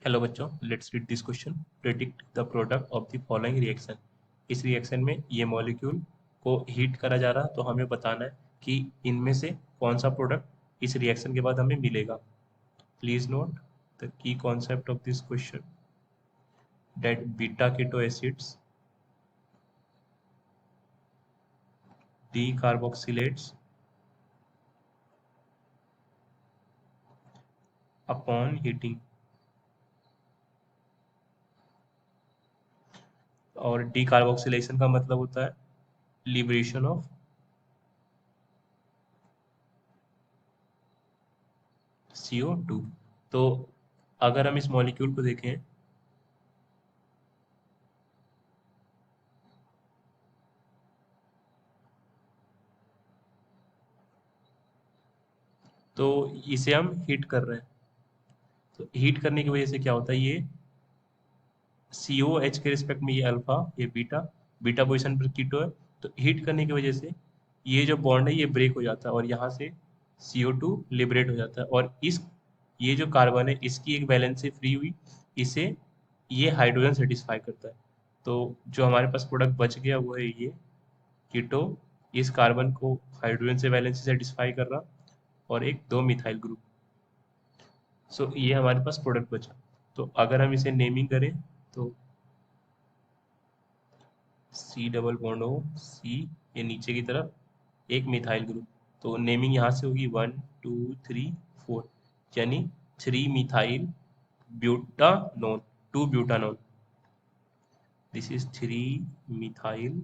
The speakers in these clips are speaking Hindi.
हेलो बच्चों, let's read this question. Predict the product of the following reaction. इस रिएक्शन में ये मॉलिक्यूल को हीट करा जा रहा है, तो हमें बताना है कि इनमें से कौन सा प्रोडक्ट इस रिएक्शन के बाद हमें मिलेगा। Please note the key concept of this question that beta keto acids decarboxylates upon heating। और डीकार्बोक्सिलेशन का मतलब होता है लिबरेशन ऑफ CO2। तो अगर हम इस मॉलिक्यूल को देखें तो इसे हम हीट कर रहे हैं। तो हीट करने की वजह से क्या होता है, ये COH के रिस्पेक्ट में ये अल्फा, ये बीटा, बीटा पोजीशन पर कीटो है। तो हीट करने की वजह से ये जो बॉन्ड है ये ब्रेक हो जाता है और यहाँ से CO2 लिबरेट हो जाता है। और इस ये जो कार्बन है इसकी एक वैलेंस से फ्री हुई, इसे ये हाइड्रोजन सेटिस्फाई करता है। तो जो हमारे पास प्रोडक्ट बच गया वो है ये कीटो, इस कार्बन को हाइड्रोजन से वैलेंस से सेटिस्फाई कर रहा और एक दो मिथाइल ग्रुप। सो ये हमारे पास प्रोडक्ट बचा। तो अगर हम इसे नेमिंग करें तो सी डबल बॉन्ड ओ सी, ये नीचे की तरफ एक मिथाइल ग्रुप। तो नेमिंग यहाँ से होगी 1 2 3 4, यानी 3 methyl butanone, 2 butanone. This is 3 methyl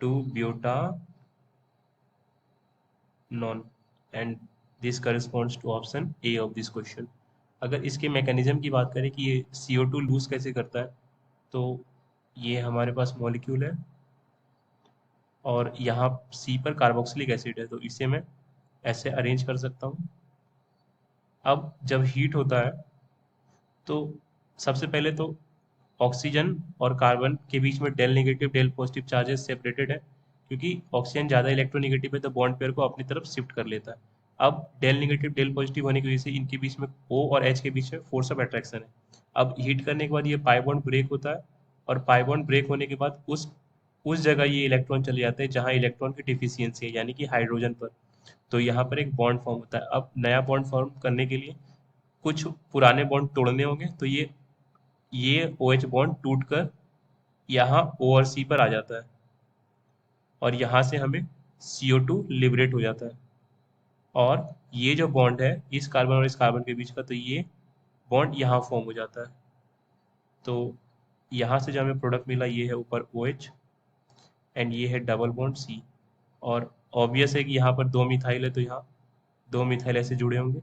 2 butanone and this corresponds to option A of this question. अगर इसके मैकेनिज्म की बात करें कि ये CO2 लूज कैसे करता है, तो ये हमारे पास मॉलिक्यूल है और यहाँ सी पर कार्बोक्सिलिक एसिड है, तो इसे मैं ऐसे अरेंज कर सकता हूँ। अब जब हीट होता है तो सबसे पहले तो ऑक्सीजन और कार्बन के बीच में del negative del positive charges separated है, क्योंकि ऑक्सीजन ज़्यादा इलेक्ट्रोनेगेटिव है तो बॉन्ड पेयर को अपनी तरफ शिफ्ट कर लेता है। अब डेल नेगेटिव डेल पॉजिटिव होने की वजह से इनके बीच में O और H के बीच में फोर्स ऑफ अट्रैक्शन है। अब हीट करने के बाद ये पाई बॉन्ड ब्रेक होता है और पाई बॉन्ड ब्रेक होने के बाद उस जगह ये इलेक्ट्रॉन चले जाते हैं जहाँ इलेक्ट्रॉन की डिफिशियंसी है, यानी कि हाइड्रोजन पर। तो यहाँ पर एक बॉन्ड फॉर्म होता है। अब नया बॉन्ड फॉर्म करने के लिए कुछ पुराने बॉन्ड तोड़ने होंगे, तो ये OH बॉन्ड टूट कर यहाँ O और C पर आ जाता है और यहाँ से हमें CO2 लिबरेट हो जाता है। और ये जो बॉन्ड है इस कार्बन और इस कार्बन के बीच का, तो ये बॉन्ड यहाँ फॉर्म हो जाता है। तो यहाँ से जो हमें प्रोडक्ट मिला ये है ऊपर OH एंड ये है डबल बॉन्ड C। और ऑब्वियस है कि यहाँ पर दो मिथाइल है तो यहाँ दो मिथाइल ऐसे जुड़े होंगे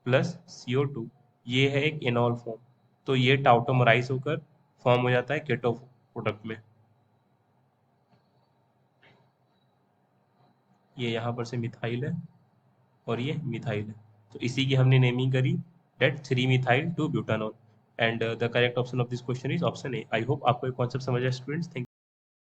प्लस CO2। ये है एक एनॉल फॉर्म, तो ये टाउटोमराइज होकर फॉर्म हो जाता है केटो प्रोडक्ट में। ये यहाँ पर से मिथाइल है और ये मिथाइल है, तो इसी की हमने नेमिंग करी that 3 methyl 2 butanol. And the correct option of this question is option A. I hope आपको ये कॉन्सेप्ट समझ आया स्टूडेंट्स। थैंक